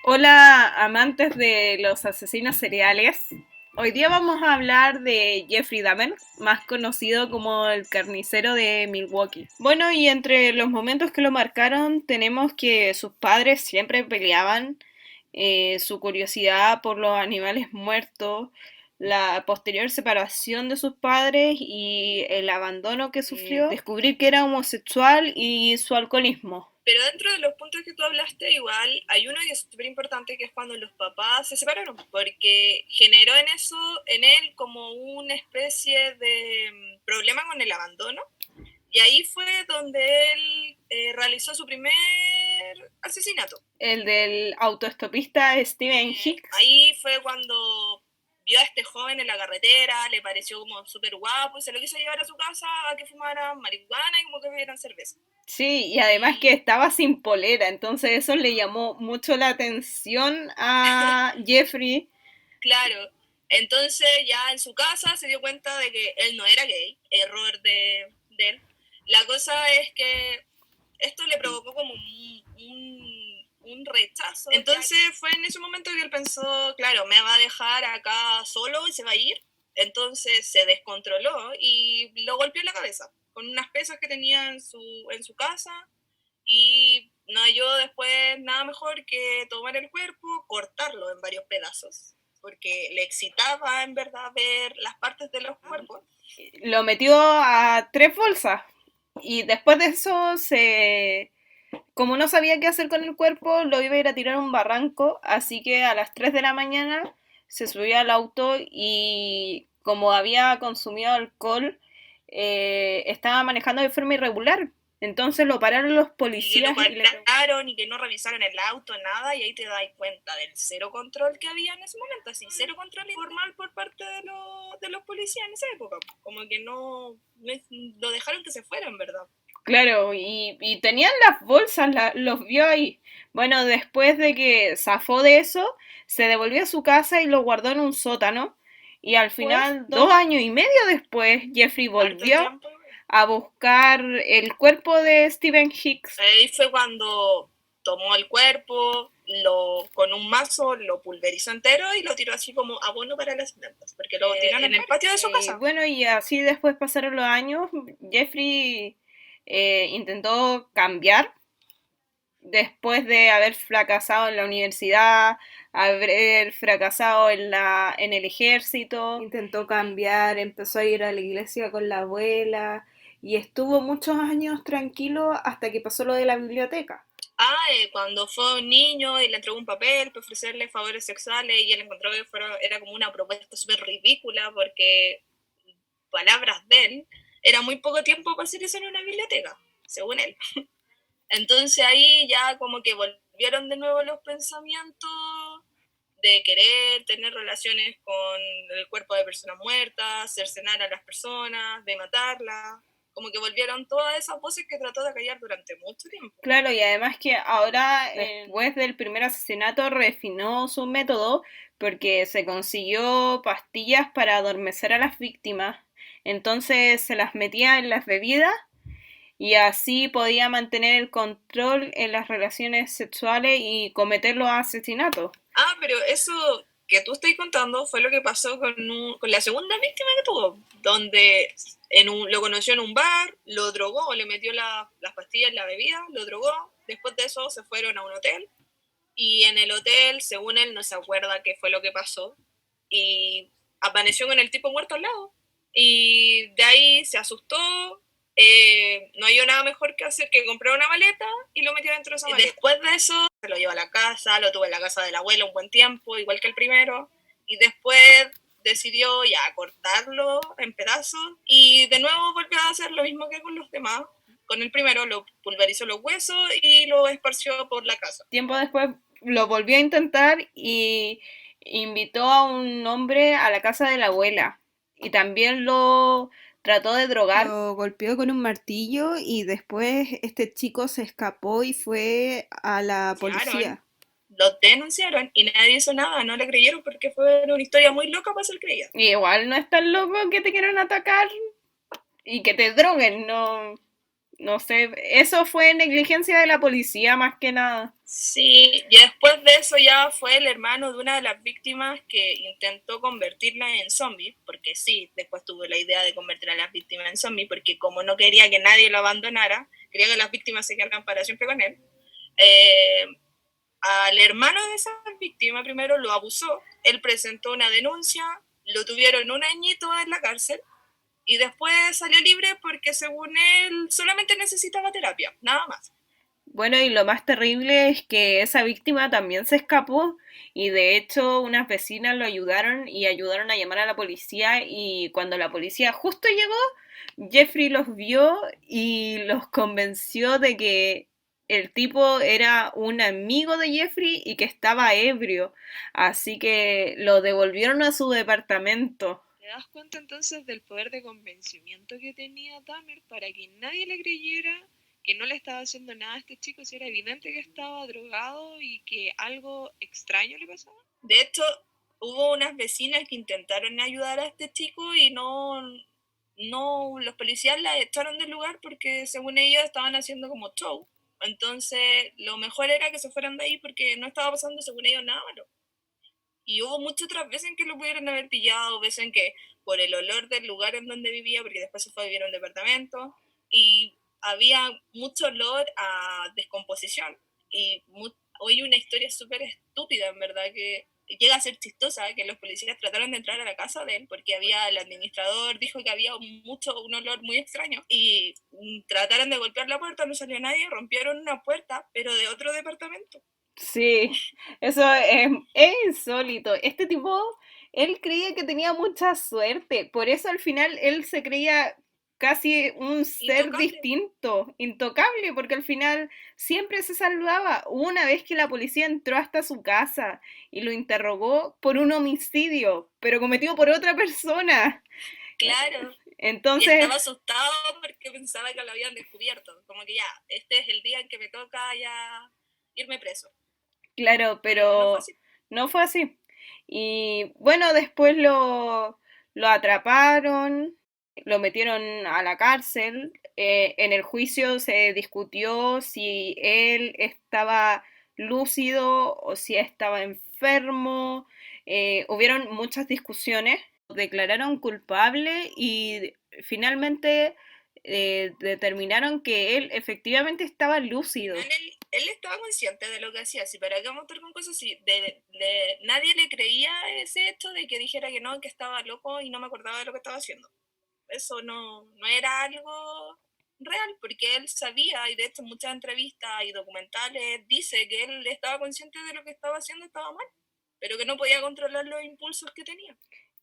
Hola, amantes de los asesinos seriales. Hoy día vamos a hablar de Jeffrey Dahmer, más conocido como el carnicero de Milwaukee. Bueno, y entre los momentos que lo marcaron tenemos que sus padres siempre peleaban, su curiosidad por los animales muertos, la posterior separación de sus padres y el abandono que sufrió, descubrir que era homosexual y su alcoholismo. Pero dentro de los puntos que tú hablaste, igual hay uno que es súper importante, que es cuando los papás se separaron, porque generó en eso, en él, como una especie de problema con el abandono. Y ahí fue donde él realizó su primer asesinato. El del autoestopista Steven Hicks. Ahí fue cuando vio a este joven en la carretera, le pareció como súper guapo y se lo quiso llevar a su casa a que fumaran marihuana y como que bebieran cerveza. Sí, y además que estaba sin polera, entonces eso le llamó mucho la atención a Jeffrey. Claro, entonces ya en su casa se dio cuenta de que él no era gay, error de él. La cosa es que esto le provocó como un rechazo. Entonces fue en ese momento que él pensó, claro, me va a dejar acá solo y se va a ir. Entonces se descontroló y lo golpeó en la cabeza con unas pesas que tenía en su casa y no halló después nada mejor que tomar el cuerpo, cortarlo en varios pedazos, porque le excitaba en verdad ver las partes de los cuerpos. Lo metió a 3 bolsas y después de eso como no sabía qué hacer con el cuerpo, lo iba a ir a tirar a un barranco, así que a las 3 de la mañana se subió al auto y como había consumido alcohol, estaba manejando de forma irregular. Entonces lo pararon los Y que policías no pararon y que no revisaron el auto, nada, y ahí te das cuenta del cero control que había en ese momento, así, cero control informal por parte de los policías en esa época, como que no lo dejaron que se fuera, en verdad. Claro, y tenían las bolsas, los vio ahí. Bueno, después de que zafó de eso, se devolvió a su casa y lo guardó en un sótano. Y al final, 2 años y medio después, Jeffrey Harto volvió tiempo. a buscar el cuerpo de Steven Hicks. Ahí fue cuando tomó el cuerpo, con un mazo lo pulverizó entero y lo tiró así como abono para las plantas, porque lo tiró en el patio de su casa. Bueno, y así después pasaron los años, Jeffrey intentó cambiar después de haber fracasado en la universidad, haber fracasado en el ejército. Intentó cambiar, empezó a ir a la iglesia con la abuela y estuvo muchos años tranquilo hasta que pasó lo de la biblioteca. Cuando fue un niño y le entregó un papel para ofrecerle favores sexuales y él encontró que era como una propuesta súper ridícula porque, palabras de él, era muy poco tiempo para hacer eso en una biblioteca, según él. Entonces ahí ya como que volvieron de nuevo los pensamientos de querer tener relaciones con el cuerpo de personas muertas, cercenar a las personas, de matarlas, como que volvieron todas esas voces que trató de callar durante mucho tiempo. Claro, y además que ahora, después del primer asesinato, refinó su método porque se consiguió pastillas para adormecer a las víctimas. Entonces se las metía en las bebidas y así podía mantener el control en las relaciones sexuales y cometer los asesinatos. Pero eso que tú estás contando fue lo que pasó con la segunda víctima que tuvo, donde lo conoció en un bar, lo drogó, le metió las pastillas en la bebida, lo drogó, después de eso se fueron a un hotel y en el hotel, según él, no se acuerda qué fue lo que pasó y apareció con el tipo muerto al lado y de ahí se asustó, no hay nada mejor que hacer que comprar una maleta y lo metió dentro de esa maleta. Y después de eso se lo llevó a la casa, lo tuvo en la casa de la abuela un buen tiempo, igual que el primero, y después decidió ya cortarlo en pedazos y de nuevo volvió a hacer lo mismo que con los demás. Con el primero lo pulverizó los huesos y lo esparció por la casa. Tiempo después lo volvió a intentar y invitó a un hombre a la casa de la abuela y también lo trató de drogar. Lo golpeó con un martillo y después este chico se escapó y fue a la policía. Lo denunciaron y nadie hizo nada, no le creyeron porque fue una historia muy loca para ser creída. Y igual no es tan loco que te quieran atacar y que te droguen, no, No sé, eso fue negligencia de la policía más que nada. Sí, y después de eso ya fue el hermano de una de las víctimas que intentó convertirla en zombie, porque sí, después tuvo la idea de convertir a las víctimas en zombie, porque como no quería que nadie lo abandonara, quería que las víctimas se quedaran para siempre con él. Eh, Al hermano de esa víctima primero lo abusó, él presentó una denuncia, lo tuvieron un añito en la cárcel y después salió libre porque según él solamente necesitaba terapia, nada más. Bueno, y lo más terrible es que esa víctima también se escapó y de hecho unas vecinas lo ayudaron y ayudaron a llamar a la policía y cuando la policía justo llegó, Jeffrey los vio y los convenció de que el tipo era un amigo de Jeffrey y que estaba ebrio, así que lo devolvieron a su departamento. ¿Te das cuenta entonces del poder de convencimiento que tenía Dahmer para que nadie le creyera que no le estaba haciendo nada a este chico si era evidente que estaba drogado y que algo extraño le pasaba? De hecho, hubo unas vecinas que intentaron ayudar a este chico y no, los policías la echaron del lugar porque según ellos estaban haciendo como show. Entonces, lo mejor era que se fueran de ahí porque no estaba pasando según ellos nada malo. Y hubo muchas otras veces en que lo pudieron haber pillado, veces en que por el olor del lugar en donde vivía, porque después se fue a vivir a un departamento, y había mucho olor a descomposición. Y hoy una historia súper estúpida, en verdad, que llega a ser chistosa, que los policías trataron de entrar a la casa de él porque había el administrador dijo que había un olor muy extraño y trataron de golpear la puerta, no salió nadie, rompieron una puerta, pero de otro departamento. Sí, eso es insólito. Este tipo, él creía que tenía mucha suerte, por eso al final él se creía casi un ser Intocable. distinto, intocable, porque al final siempre se salvaba. Hubo una vez que la policía entró hasta su casa y lo interrogó por un homicidio, pero cometido por otra persona. Claro. Y Entonces, estaba asustado porque pensaba que lo habían descubierto. Como que ya, este es el día en que me toca ya irme preso. claro, Pero no fue pero así. no fue así. Y bueno, después lo atraparon, lo metieron a la cárcel. En el juicio se discutió si él estaba lúcido o si estaba enfermo. Hubieron muchas discusiones. Lo declararon culpable y finalmente determinaron que él efectivamente estaba lúcido. Él estaba consciente de lo que hacía, si para qué vamos a estar con cosas así. Nadie le creía ese hecho de que dijera que no, que estaba loco y no me acordaba de lo que estaba haciendo. Eso no era algo real, porque él sabía, y de hecho en muchas entrevistas y documentales dice que él estaba consciente de lo que estaba haciendo estaba mal, pero que no podía controlar los impulsos que tenía.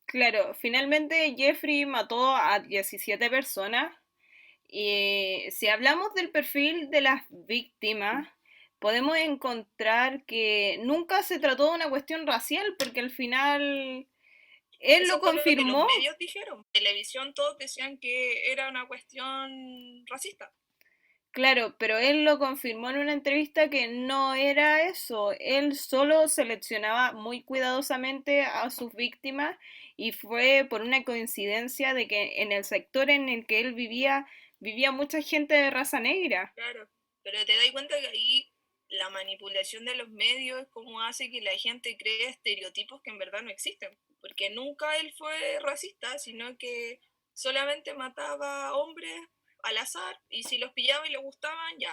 Claro, finalmente Jeffrey mató a 17 personas y si hablamos del perfil de las víctimas, podemos encontrar que nunca se trató de una cuestión racial porque al final él lo Eso fue lo que los confirmó. medios dijeron. En televisión todos decían que era una cuestión racista. Claro, pero él lo confirmó en una entrevista que no era eso. Él solo seleccionaba muy cuidadosamente a sus víctimas y fue por una coincidencia de que en el sector en el que él vivía, vivía mucha gente de raza negra. Claro, pero te das cuenta que ahí la manipulación de los medios es como hace que la gente cree estereotipos que en verdad no existen, porque nunca él fue racista, sino que solamente mataba hombres al azar y si los pillaba y le gustaban, ya,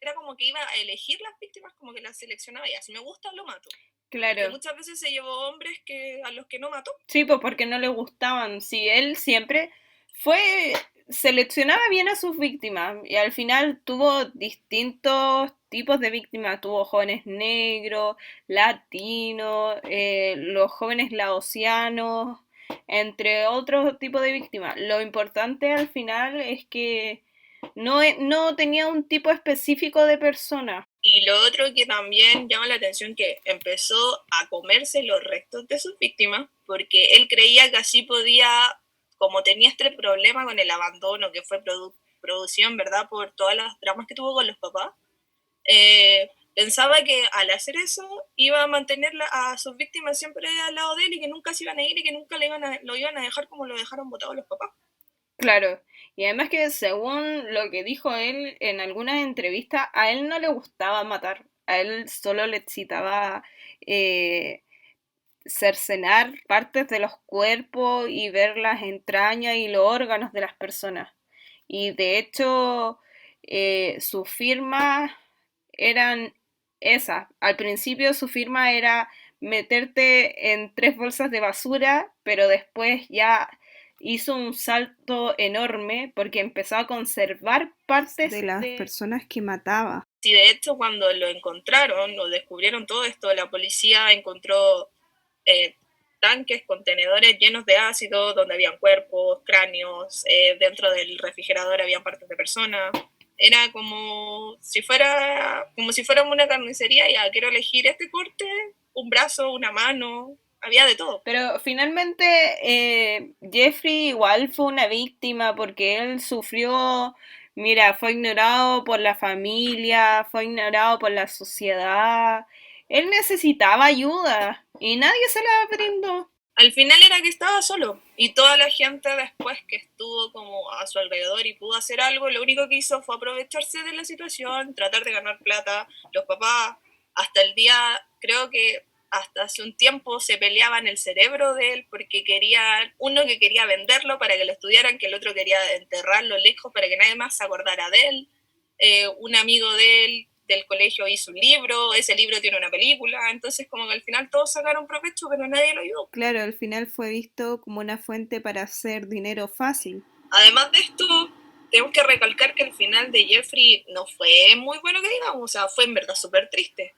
era como que iba a elegir las víctimas, como que las seleccionaba, ya, si me gusta lo mato, porque Claro. muchas veces se llevó hombres a los que no mató. Sí, pues porque no le gustaban. Sí, él siempre fue, seleccionaba bien a sus víctimas y al final tuvo distintos tipos de víctimas. Tuvo jóvenes negros, latinos, los jóvenes laosianos, entre otros tipos de víctimas. Lo importante al final es que no tenía un tipo específico de persona. Y lo otro que también llama la atención que empezó a comerse los restos de sus víctimas porque él creía que así podía, como tenía este problema con el abandono que fue producción, ¿verdad? Por todas las dramas que tuvo con los papás, pensaba que al hacer eso iba a mantener a sus víctimas siempre al lado de él y que nunca se iban a ir y que nunca lo iban a dejar como lo dejaron botado los papás. Claro, y además que según lo que dijo él en algunas entrevistas, a él no le gustaba matar, a él solo le excitaba eh, cercenar partes de los cuerpos y ver las entrañas y los órganos de las personas. Y de hecho, sus firmas eran esas. Al principio su firma era meterte en 3 bolsas de basura, pero después ya hizo un salto enorme porque empezó a conservar partes de las personas que mataba. Sí, de hecho, cuando lo encontraron, lo descubrieron todo esto, la policía encontró eh, tanques, contenedores llenos de ácido, donde habían cuerpos, cráneos, dentro del refrigerador habían partes de personas. Era como si fuera una carnicería, ya quiero elegir este corte, un brazo, una mano, había de todo. Pero finalmente Jeffrey igual fue una víctima porque él sufrió, mira, fue ignorado por la familia, fue ignorado por la sociedad. Él necesitaba ayuda y nadie se la brindó. Al final era que estaba solo y toda la gente después que estuvo como a su alrededor y pudo hacer algo, lo único que hizo fue aprovecharse de la situación, tratar de ganar plata. Los papás hasta el día, creo que hasta hace un tiempo se peleaban el cerebro de él porque querían, uno que quería venderlo para que lo estudiaran, que el otro quería enterrarlo lejos para que nadie más se acordara de él. Un amigo de él del colegio hizo un libro, ese libro tiene una película, entonces como que al final todos sacaron provecho, pero nadie lo ayudó. Claro, al final fue visto como una fuente para hacer dinero fácil. Además de esto, tenemos que recalcar que el final de Jeffrey no fue muy bueno que digamos, o sea, fue en verdad súper triste.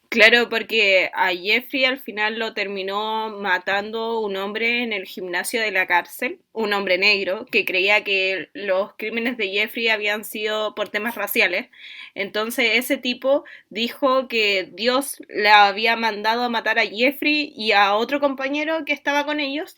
Claro, porque a Jeffrey al final lo terminó matando un hombre en el gimnasio de la cárcel, un hombre negro que creía que los crímenes de Jeffrey habían sido por temas raciales. Entonces ese tipo dijo que Dios le había mandado a matar a Jeffrey y a otro compañero que estaba con ellos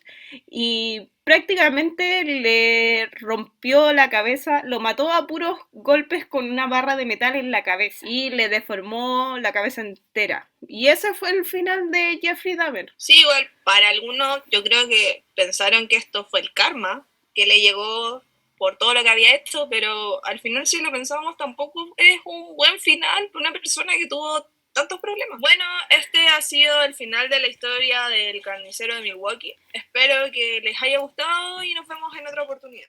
y prácticamente le rompió la cabeza, lo mató a puros golpes con una barra de metal en la cabeza y le deformó la cabeza entera. Y ese fue el final de Jeffrey Dahmer. Sí, igual, para algunos yo creo que pensaron que esto fue el karma que le llegó por todo lo que había hecho, pero al final si lo pensábamos tampoco es un buen final para una persona que tuvo tantos problemas. Bueno, este ha sido el final de la historia del carnicero de Milwaukee. Espero que les haya gustado y nos vemos en otra oportunidad.